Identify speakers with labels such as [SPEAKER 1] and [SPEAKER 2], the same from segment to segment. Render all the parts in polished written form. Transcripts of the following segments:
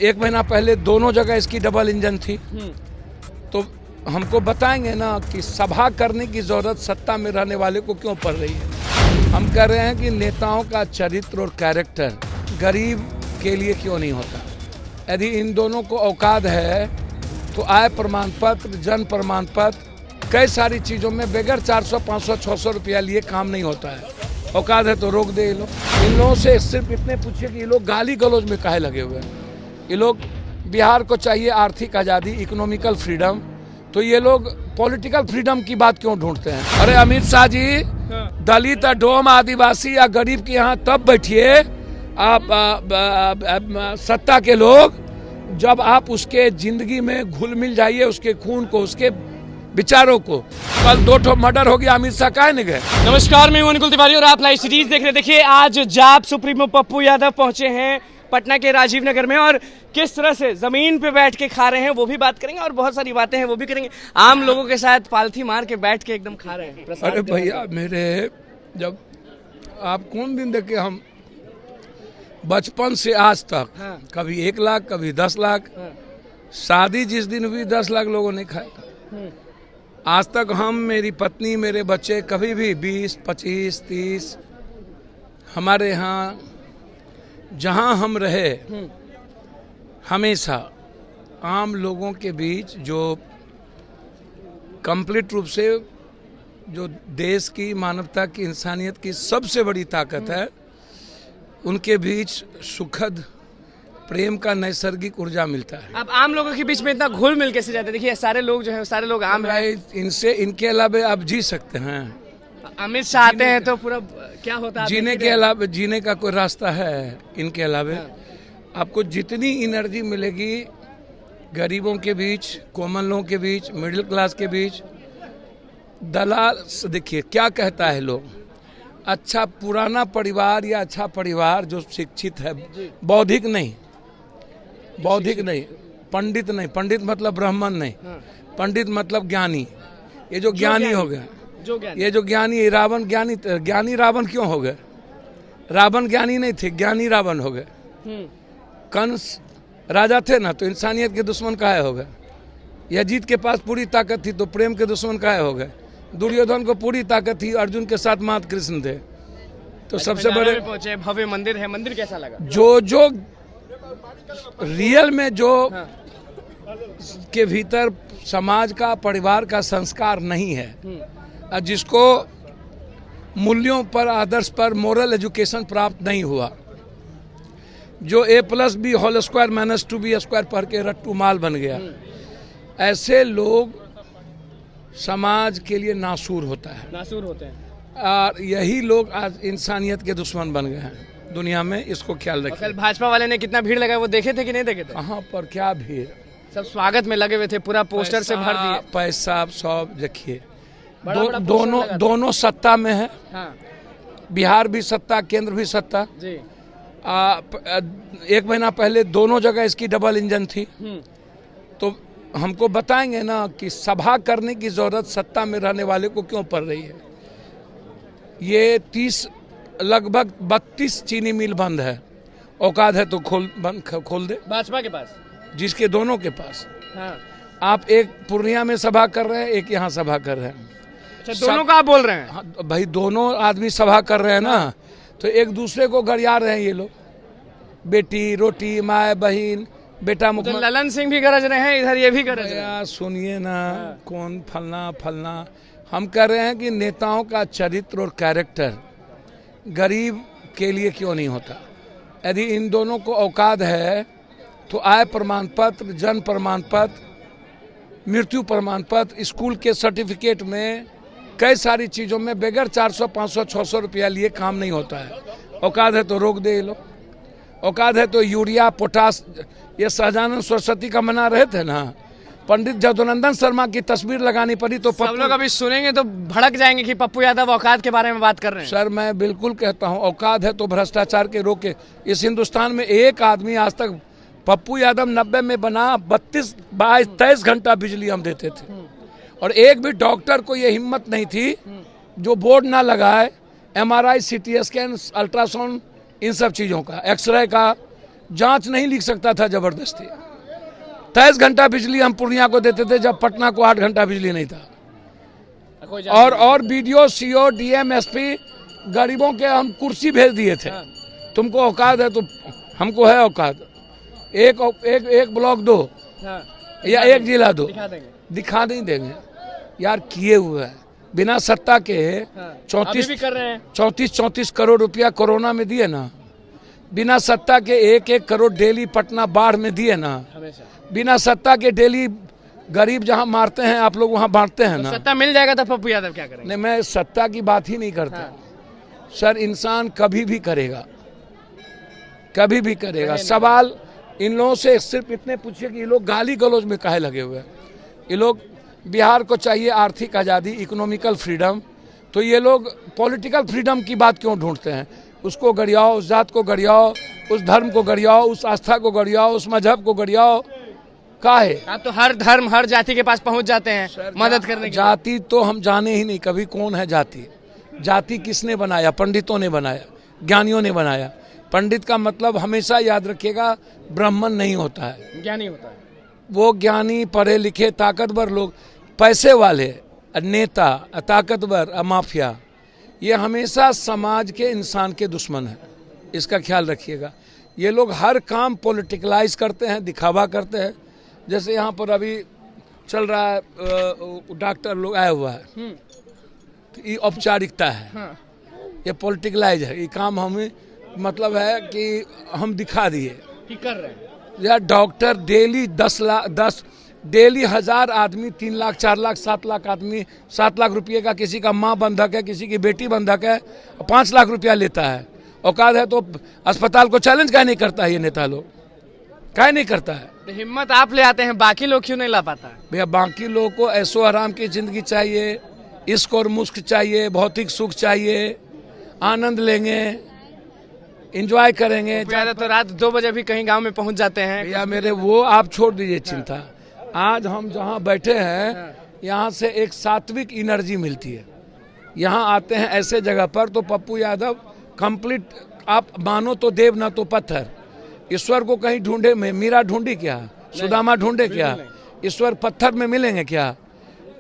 [SPEAKER 1] एक महीना पहले दोनों जगह इसकी डबल इंजन थी। तो हमको बताएंगे ना कि सभा करने की जरूरत सत्ता में रहने वाले को क्यों पड़ रही है। हम कह रहे हैं कि नेताओं का चरित्र और कैरेक्टर गरीब के लिए क्यों नहीं होता। यदि इन दोनों को औकात है तो आय प्रमाण पत्र, जन्म प्रमाण पत्र, कई सारी चीज़ों में बगैर 400, 500, 600 रुपया लिए काम नहीं होता है। औकात है तो रोक दे ये लोग। इन लोगों से सिर्फ इतने पूछिए कि ये लोग गाली गलौज में काहे लगे हुए हैं। ये लोग, बिहार को चाहिए आर्थिक आज़ादी, इकोनॉमिकल फ्रीडम, तो ये लोग पॉलिटिकल फ्रीडम की बात क्यों ढूंढते हैं। अरे अमित शाह जी, दलित, डोम, आदिवासी या गरीब के यहाँ तब बैठिए आप सत्ता के लोग जब आप उसके जिंदगी में घुल मिल जाइए, उसके खून को, उसके विचारों को। कल 2 मर्डर हो गया, अमित शाह काहे नहीं गए।
[SPEAKER 2] नमस्कार, मैं हूं अनुकुल तिवारी और आप लाइव सीरीज देख रहे। देखिए, आज जाप सुप्रीमो पप्पू यादव पहुंचे हैं पटना के राजीव नगर में और किस तरह से जमीन पे बैठ के खा रहे हैं वो भी बात करेंगे और बहुत सारी बातें हैं वो भी करेंगे। आम लोगों के साथ पालथी मार के बैठ के एकदम खा रहे हैं।
[SPEAKER 1] अरे भैया मेरे, जब आप कौन दिन देखे, हम बचपन से आज तक कभी 1 लाख, कभी 10 लाख, शादी जिस दिन हुई 10 लाख लोगों ने खाया। आज तक हम, मेरी पत्नी, मेरे बच्चे कभी भी 20, 25, 30, हमारे यहाँ जहाँ हम रहे हमेशा आम लोगों के बीच जो कंप्लीट रूप से जो देश की, मानवता की, इंसानियत की सबसे बड़ी ताकत है, उनके बीच सुखद प्रेम का नैसर्गिक ऊर्जा मिलता है।
[SPEAKER 2] अब आम लोगों के बीच में इतना घुल मिल कैसे जाते हैं। देखिए, सारे लोग जो है सारे लोग आम हैं।
[SPEAKER 1] इनसे, इनके अलावा आप जी सकते हैं।
[SPEAKER 2] अमित शाह आते हैं तो पूरा क्या होता है।
[SPEAKER 1] जीने के अलावा, जीने का कोई रास्ता है इनके अलावा। आपको जितनी एनर्जी मिलेगी गरीबों के बीच, कॉमन लोगों के बीच, मिडिल क्लास के बीच, दलाल, देखिए क्या कहता है लोग, अच्छा पुराना परिवार या अच्छा परिवार जो शिक्षित है, बौद्धिक नहीं, बौद्धिक नहीं, पंडित नहीं, पंडित मतलब ब्राह्मण नहीं, पंडित मतलब ज्ञानी। ये जो ज्ञानी हो गया, ये जो ज्ञानी, रावण ज्ञानी, ज्ञानी रावण क्यों हो गए। रावण ज्ञानी नहीं थे, ज्ञानी रावण हो गए। कंस राजा थे ना, तो इंसानियत के दुश्मन काहे हो गए। यजीत के पास पूरी ताकत थी तो प्रेम के दुश्मन काहे हो गए। दुर्योधन को पूरी ताकत थी, अर्जुन के साथ मात कृष्ण थे। तो सबसे बड़े
[SPEAKER 2] पहुंचे, भव्य मंदिर है। मंदिर कैसा लगा।
[SPEAKER 1] जो रियल में जो के भीतर समाज का, परिवार का संस्कार नहीं है, जिसको मूल्यों पर, आदर्श पर, मोरल एजुकेशन प्राप्त नहीं हुआ, जो A+B whole square minus 2B² पढ़ के रट्टू माल बन गया, ऐसे लोग समाज के लिए नासूर होता है,
[SPEAKER 2] नासूर होते हैं।
[SPEAKER 1] और यही लोग आज इंसानियत के दुश्मन बन गए हैं दुनिया में। इसको ख्याल रखिए।
[SPEAKER 2] कल भाजपा वाले ने कितना भीड़ लगाया वो देखे थे कि नहीं देखे थे।
[SPEAKER 1] कहाँ पर क्या भीड़,
[SPEAKER 2] सब स्वागत में लगे हुए थे, पूरा पोस्टर से भर दिए।
[SPEAKER 1] पैसा सब देखिए, दोनों सत्ता में है। बिहार भी सत्ता, केंद्र भी सत्ता
[SPEAKER 2] जी।
[SPEAKER 1] 1 महीना पहले दोनों जगह इसकी डबल इंजन थी। तो हमको बताएंगे ना कि सभा करने की जरूरत सत्ता में रहने वाले को क्यों पड़ रही है। ये लगभग 32 चीनी मिल बंद है। औकात है तो खोल दे।
[SPEAKER 2] भाजपा के पास,
[SPEAKER 1] जिसके दोनों के पास। आप एक पूर्णिया में सभा कर रहे हैं, एक यहाँ सभा कर रहे हैं।
[SPEAKER 2] अच्छा, दोनों का आप बोल रहे हैं।
[SPEAKER 1] भाई दोनों आदमी सभा कर रहे हैं ना, तो एक दूसरे को गरिया रहे हैं ये लोग। बेटी, रोटी, माए, बहन, बेटा,
[SPEAKER 2] तो ललन सिंह भी गरज रहे हैं, इधर ये भी गरज रहे हैं।
[SPEAKER 1] सुनिए ना, कौन फलना। हम कह रहे हैं कि नेताओं का चरित्र और कैरेक्टर गरीब के लिए क्यों नहीं होता। यदि इन दोनों को औकात है तो आय प्रमाण पत्र, जन्म प्रमाण पत्र, मृत्यु प्रमाण पत्र, स्कूल के सर्टिफिकेट में, कई सारी चीज़ों में बगैर 400, 500, 600 रुपया लिए काम नहीं होता है। औकात है तो रोक दे ये लोग। औकात है तो यूरिया, पोटास, ये सहजानंद सरस्वती का मना रहे थे ना, पंडित जदुनंदन शर्मा की तस्वीर लगानी पड़ी तो
[SPEAKER 2] सब लोग अभी सुनेंगे तो भड़क जाएंगे कि पप्पू यादव औकात के बारे में बात कर रहे हैं।
[SPEAKER 1] सर मैं बिल्कुल कहता हूँ, औकात है तो भ्रष्टाचार के रोके। इस हिंदुस्तान में एक आदमी आज तक, पप्पू यादव 90 में बना, 32, 22, 23 घंटा बिजली हम देते थे, और एक भी डॉक्टर को ये हिम्मत नहीं थी जो बोर्ड ना लगाए MRI, CT स्कैन, अल्ट्रासाउंड, इन सब चीज़ों का, एक्सरे का, जांच नहीं लिख सकता था जबरदस्ती। 23 घंटा बिजली हम पूर्णिया को देते थे जब पटना को 8 घंटा बिजली नहीं था। और बीडीओ, सीओ, डीएम, एसपी गरीबों के हम कुर्सी भेज दिए थे। तुमको औकात है तो हमको है औकात, एक ब्लॉक दो या एक जिला दो, दिखा नहीं देंगे यार। किए हुए है बिना सत्ता के 34 करोड़ रुपया कोरोना में दिए ना, बिना सत्ता के 1-1 करोड़ डेली पटना बाढ़ में दिए ना, बिना सत्ता के डेली गरीब जहां मारते हैं आप लोग वहां बांटते हैं ना।
[SPEAKER 2] सत्ता मिल जाएगा तो पप्पू यादव क्या करेंगे?
[SPEAKER 1] नहीं, मैं सत्ता की बात ही नहीं करता सर। इंसान कभी भी करेगा, कभी भी करेगा। सवाल इन लोगों से सिर्फ इतने पूछिए कि ये लोग गाली गलौज में काहे लगे हुए हैं। ये लोग, बिहार को चाहिए आर्थिक आज़ादी, इकोनॉमिकल फ्रीडम, तो ये लोग पॉलिटिकल फ्रीडम की बात क्यों ढूंढते हैं? उसको गड़ियाओ, उस जात को गड़ियाओ, उस धर्म को गड़ियाओ, उस आस्था को गड़ियाओ, उस मजहब को गड़ियाओ। काहे?
[SPEAKER 2] आप तो हर धर्म हर जाति के पास पहुंच जाते हैं मदद करने के।
[SPEAKER 1] जाति तो हम जाने ही नहीं कभी कौन है जाति। जाति किसने बनाया? पंडितों ने बनाया, ज्ञानियों ने बनाया। पंडित का मतलब हमेशा याद रखिएगा ब्राह्मण नहीं होता है,
[SPEAKER 2] ज्ञानी होता है।
[SPEAKER 1] वो ज्ञानी, पढ़े लिखे, ताकतवर लोग, पैसे वाले, नेता, ताकतवर, माफिया, ये हमेशा समाज के, इंसान के दुश्मन है। इसका ख्याल रखिएगा। ये लोग हर काम पॉलिटिकलाइज करते हैं, दिखावा करते हैं। जैसे यहाँ पर अभी चल रहा है, डॉक्टर लोग आया हुआ है, तो ये औपचारिकता है, ये पॉलिटिकलाइज है। ये काम हमें मतलब है कि हम दिखा दिए
[SPEAKER 2] कि कर रहे हैं।
[SPEAKER 1] यार डॉक्टर डेली 10 डेली 1000 आदमी, 3 लाख, 4 लाख, 7 लाख आदमी, 7 लाख रुपये का किसी का माँ बंधक है, किसी की बेटी बंधक है, 5 लाख रुपया लेता है। औकात है तो अस्पताल को चैलेंज काहे नहीं करता है ये नेता लोग? काहे नहीं करता है?
[SPEAKER 2] तो हिम्मत आप ले आते हैं, बाकी लोग क्यों नहीं ला पाता?
[SPEAKER 1] भैया बाकी लोगों को ऐशो आराम की जिंदगी चाहिए, इश्क और मुश्क चाहिए, भौतिक सुख चाहिए, आनंद लेंगे, एंजॉय करेंगे।
[SPEAKER 2] तो रात 2 बजे भी कहीं गांव में पहुंच जाते हैं।
[SPEAKER 1] भैया मेरे, वो आप छोड़ दीजिए चिंता। आज हम जहाँ बैठे हैं यहाँ से एक सात्विक एनर्जी मिलती है। यहाँ आते हैं ऐसे जगह पर तो पप्पू यादव कंप्लीट, आप मानो तो देव ना तो पत्थर। ईश्वर को कहीं ढूंढे में, मीरा ढूंढी क्या? सुदामा ढूंढे क्या? ईश्वर पत्थर में मिलेंगे क्या?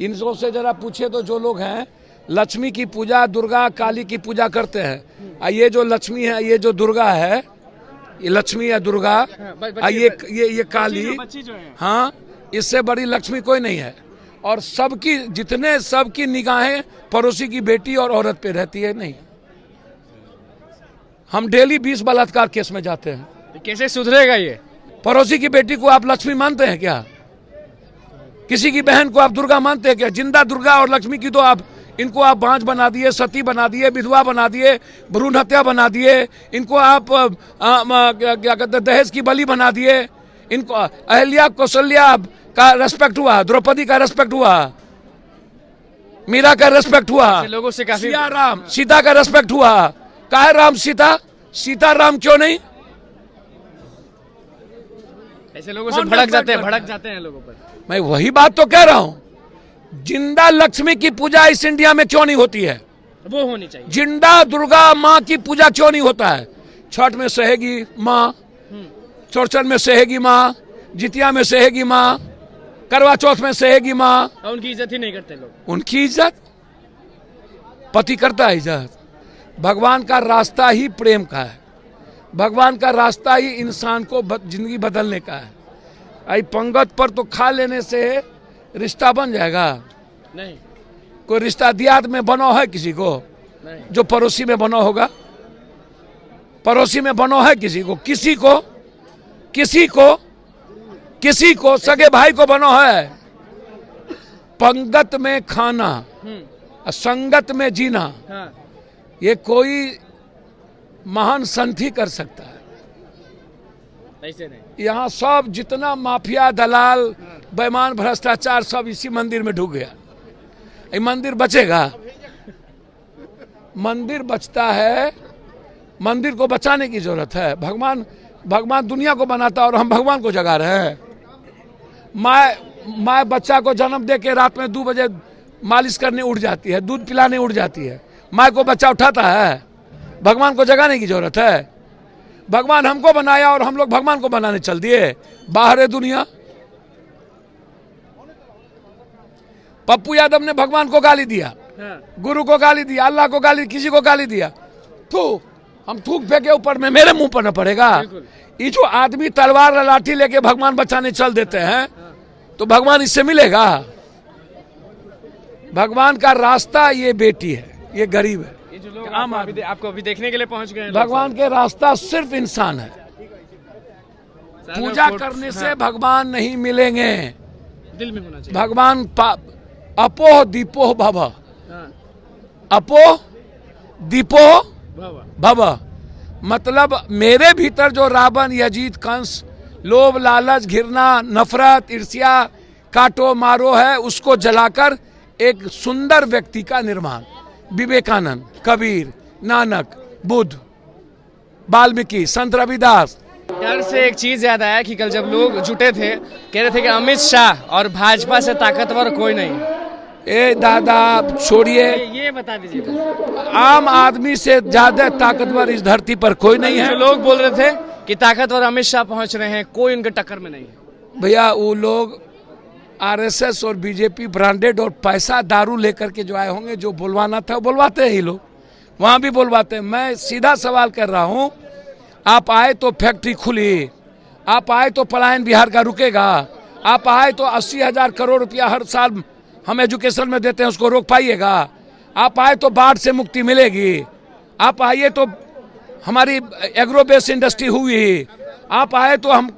[SPEAKER 1] इन सब से जरा पूछे तो जो लोग हैं लक्ष्मी की पूजा, दुर्गा, काली की पूजा करते हैं। ये जो लक्ष्मी है, ये जो दुर्गा है, ये लक्ष्मी है, दुर्गा, ये काली, हाँ, इससे बड़ी लक्ष्मी कोई नहीं है। और सबकी, जितने सबकी निगाहें पड़ोसी की बेटी और औरत पे रहती है। नहीं, हम डेली 20 बलात्कार केस में जाते हैं।
[SPEAKER 2] कैसे सुधरेगा ये?
[SPEAKER 1] पड़ोसी की बेटी को आप लक्ष्मी मानते हैं क्या? किसी की बहन को आप दुर्गा मानते हैं क्या? जिंदा दुर्गा और लक्ष्मी की तो आप, इनको आप बांझ बना दिए, सती बना दिए, विधवा बना दिए, भ्रूण हत्या बना दिए, इनको आप क्या कहते हैं, दहेज की बलि बना दिए। इनको अहिल्या, कौशल्या का रेस्पेक्ट हुआ, द्रौपदी का रेस्पेक्ट हुआ, मीरा का रेस्पेक्ट हुआ,
[SPEAKER 2] लोगों से काफी,
[SPEAKER 1] सिया राम, सीता का रेस्पेक्ट हुआ। काहे राम सीता? सीता राम क्यों नहीं?
[SPEAKER 2] ऐसे लोगों से भड़क जाते हैं लोगों पर।
[SPEAKER 1] मैं वही बात तो कह रहा हूं, जिंदा लक्ष्मी की पूजा इस इंडिया में क्यों नहीं होती है?
[SPEAKER 2] वो होनी चाहिए।
[SPEAKER 1] जिंदा दुर्गा माँ की पूजा क्यों नहीं होता है? छठ में सहेगी माँ, चौरचन में सहेगी माँ, जितिया में सहेगी माँ, करवा चौथ में सहेगी माँ।
[SPEAKER 2] उनकी इज्जत ही नहीं करते लोग।
[SPEAKER 1] उनकी इज्जत पति करता है इज्जत। भगवान का रास्ता ही प्रेम का है, भगवान का रास्ता ही इंसान को जिंदगी बदलने का है। आई पंगत पर तो खा लेने से रिश्ता बन जाएगा?
[SPEAKER 2] नहीं।
[SPEAKER 1] कोई रिश्ता दियाद में बनो है किसी को?
[SPEAKER 2] नहीं। जो
[SPEAKER 1] पड़ोसी में बनो होगा, पड़ोसी में बनो है किसी को? किसी को सगे भाई को बनो है। पंगत में खाना, संगत में जीना, ये कोई महान संत ही कर सकता है।
[SPEAKER 2] ऐसे नहीं।
[SPEAKER 1] यहाँ सब जितना माफिया, दलाल, बेईमान, भ्रष्टाचार सब इसी मंदिर में ढुक गया। ये मंदिर बचेगा? मंदिर बचता है, मंदिर को बचाने की जरूरत है। भगवान दुनिया को बनाता और हम भगवान को जगा रहे हैं। माँ बच्चा को जन्म दे के रात में 2 बजे मालिश करने उठ जाती है, दूध पिलाने उठ जाती है। माँ को बच्चा उठाता है, भगवान को जगाने की जरूरत है। भगवान हमको बनाया और हम लोग भगवान को बनाने चल दिए। बाहर है दुनिया। पप्पू यादव ने भगवान को गाली दिया, गुरु को गाली दिया, अल्लाह को गाली, किसी को गाली दिया, तो हम थूक फेंके ऊपर में, मेरे मुंह पर न पड़ेगा। ये जो आदमी तलवार और लाठी लेके भगवान बचाने चल देते हैं, तो भगवान इससे मिलेगा? भगवान का रास्ता ये बेटी है, ये गरीब है।
[SPEAKER 2] ये जो लोग आपको अभी देखने के लिए पहुंच गए हैं,
[SPEAKER 1] भगवान के रास्ता सिर्फ इंसान है। पूजा करने से भगवान नहीं मिलेंगे।
[SPEAKER 2] दिल में होना चाहिए।
[SPEAKER 1] भगवान अपोह दीपोह भव, अपोह दीपोह भव, मतलब मेरे भीतर जो रावण, यजीत, कंस, लोभ, लालच, घृणा, नफरत, ईर्ष्या, काटो मारो है, उसको जलाकर एक सुंदर व्यक्ति का निर्माण। विवेकानंद, कबीर, नानक, बुद्ध, वाल्मीकि, संत रविदास।
[SPEAKER 2] यार से एक चीज याद आया कि कल जब लोग जुटे थे, कह रहे थे कि अमित शाह और भाजपा से ताकतवर कोई नहीं।
[SPEAKER 1] ए दादा छोड़िए,
[SPEAKER 2] ये बता दीजिए।
[SPEAKER 1] आम आदमी से ज्यादा ताकतवर इस धरती पर कोई नहीं है।
[SPEAKER 2] जो लोग बोल रहे थे कि ताकतवर अमित शाह पहुंच रहे हैं, कोई उनके टक्कर में नहीं है।
[SPEAKER 1] भैया वो लोग आरएसएस और बीजेपी ब्रांडेड और पैसा दारू लेकर के जो आए होंगे, जो बुलवाना था वो बुलवाते हैं। ये लोग वहां भी बुलवाते हैं। मैं सीधा सवाल कर रहा हूं, आप आए तो फैक्ट्री खुली, आप आए तो पलायन बिहार का रुकेगा, आप आए तो 80,000 करोड़ रुपया हर साल हम एजुकेशन में देते हैं, उसको रोक पाइएगा? आप आए तो बाढ़ से मुक्ति मिलेगी? आप आइए तो हमारी एग्रो बेस इंडस्ट्री हुई, आप आए तो हम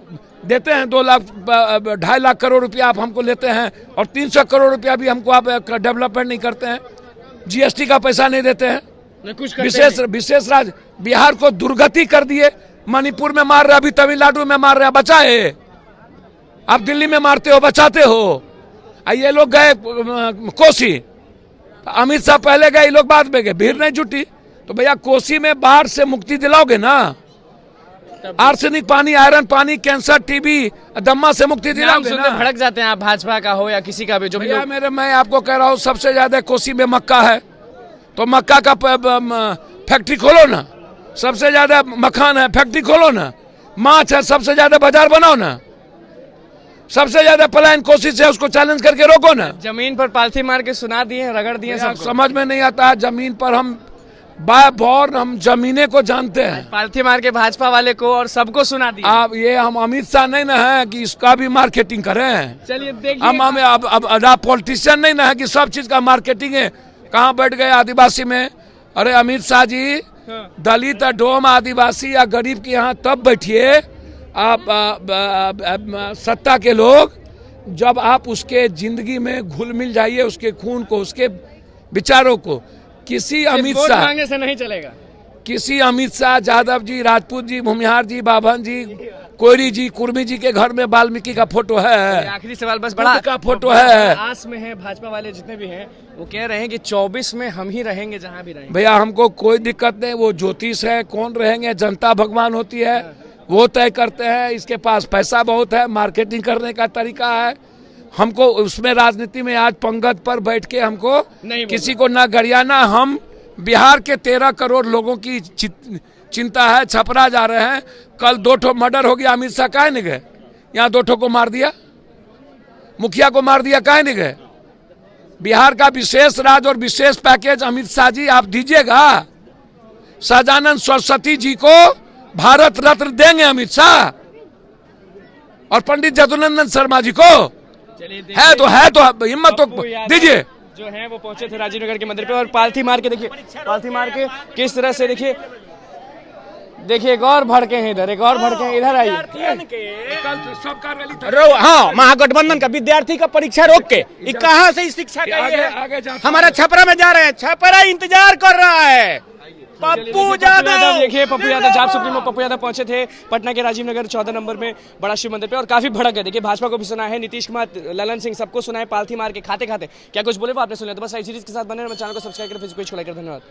[SPEAKER 1] देते हैं 2 लाख 2.5 लाख करोड़ रुपया आप हमको लेते हैं, और 300 करोड़ रुपया भी हमको आप डेवलपमेंट नहीं करते हैं, जीएसटी का पैसा नहीं देते हैं। विशेष राज्य बिहार को दुर्गति कर दिए। मणिपुर में मार रहे, अभी तमिलनाडु में मार रहे, बचाए। आप दिल्ली में मारते हो, बचाते हो। ये लोग गए कोसी, अमित शाह पहले गए, ये लोग बाद में गए, भीड़ नहीं जुटी। तो भैया कोसी में बाढ़ से मुक्ति दिलाओगे ना? आर्सेनिक पानी, आयरन पानी, कैंसर, टीबी, दम्मा से मुक्ति दिलाओगे ना?
[SPEAKER 2] भड़क जाते हैं आप, भाजपा का हो या किसी का भी, जो
[SPEAKER 1] भैया मैं आपको कह रहा हूँ, सबसे ज्यादा कोसी में मक्का है, तो मक्का का फैक्ट्री खोलो ना। सबसे ज्यादा मखान है, फैक्ट्री खोलो ना। माछ है, सबसे ज्यादा बाजार बनाओ ना। सबसे ज्यादा पलायन कोशिश है, उसको चैलेंज करके रोको ना।
[SPEAKER 2] जमीन पर पालथी मार के सुना दिए, रगड़ दिए, सब
[SPEAKER 1] समझ में नहीं आता है। जमीन पर हम बाय बॉर्न हम जमीने को जानते हैं।
[SPEAKER 2] पालथी मार के भाजपा वाले को और सबको सुना दिया।
[SPEAKER 1] आप ये हम अमित शाह नहीं ना है कि इसका भी मार्केटिंग करें।
[SPEAKER 2] चलिए देखिए,
[SPEAKER 1] हम अब पॉलिटिशियन नहीं ना है कि सब चीज का मार्केटिंग है। कहाँ बैठ गए आदिवासी में? अरे अमित शाह जी, दलित, डोम, आदिवासी या गरीब के यहाँ तब बैठिए आप सत्ता के लोग, जब आप उसके जिंदगी में घुल मिल जाइए, उसके खून को, उसके विचारों को। किसी अमित शाह
[SPEAKER 2] मांगने से नहीं चलेगा।
[SPEAKER 1] किसी अमित शाह, यादव जी, राजपूत जी, भूमिहार जी, बाभन जी, कोयरी जी, कुर्मी जी के घर में वाल्मीकि का फोटो है।
[SPEAKER 2] आखिरी सवाल बस, बड़ा
[SPEAKER 1] का फोटो है।
[SPEAKER 2] आस में है भाजपा वाले जितने भी हैं, वो कह रहे हैं कि 24 में हम ही रहेंगे जहां भी रहेंगे।
[SPEAKER 1] भैया हमको कोई दिक्कत नहीं, वो ज्योतिष है, कौन रहेंगे, जनता भगवान होती है, वो तय करते हैं। इसके पास पैसा बहुत है, मार्केटिंग करने का तरीका है। हमको उसमें राजनीति में आज पंगत पर बैठ के हमको किसी को ना गरियाना। हम बिहार के 13 करोड़ लोगों की चिंता है। छपरा जा रहे हैं, कल 2 ठो मर्डर हो गया, अमित शाह काहे नहीं गए? यहाँ 2 ठो को मार दिया, मुखिया को मार दिया, काहे नहीं गए? बिहार का विशेष राज्य और विशेष पैकेज अमित शाह जी आप दीजिएगा। सहजानंद सरस्वती जी को भारत रत्न देंगे अमित शाह, और पंडित जदुनंदन शर्मा जी को। है तो हिम्मत तो दीजिए।
[SPEAKER 2] जो है वो पहुंचे थे राजीव नगर के मंदिर पे, और पालथी मार के देखिए, पालथी मार के किस तरह से देखिए एक और भड़के हैं इधर, एक और भड़के हैं इधर। आइए,
[SPEAKER 3] हाँ, महागठबंधन का विद्यार्थी का परीक्षा रोक के कहाँ से शिक्षा का ये है? हमारा छपरा में जा रहे हैं, छपरा इंतजार कर रहा है। पप्पू यादव
[SPEAKER 2] देखिए, पप्पू यादव, जाप सुप्रीमो पप्पू यादव पहुंचे थे पटना के राजीव नगर 14 नंबर में बड़ा शिव मंदिर पे, और काफी भड़क गए। देखिए भाजपा को भी सुना है, नीतीश कुमार, ललन सिंह, सबको सुना है। पालथी मार के खाते क्या कुछ बोले वो आपने सुना। तो बस इस सीरीज के साथ बने रहे, चैनल को सब्सक्राइब करें, फेसबुक पेज को लाइक करें। धन्यवाद।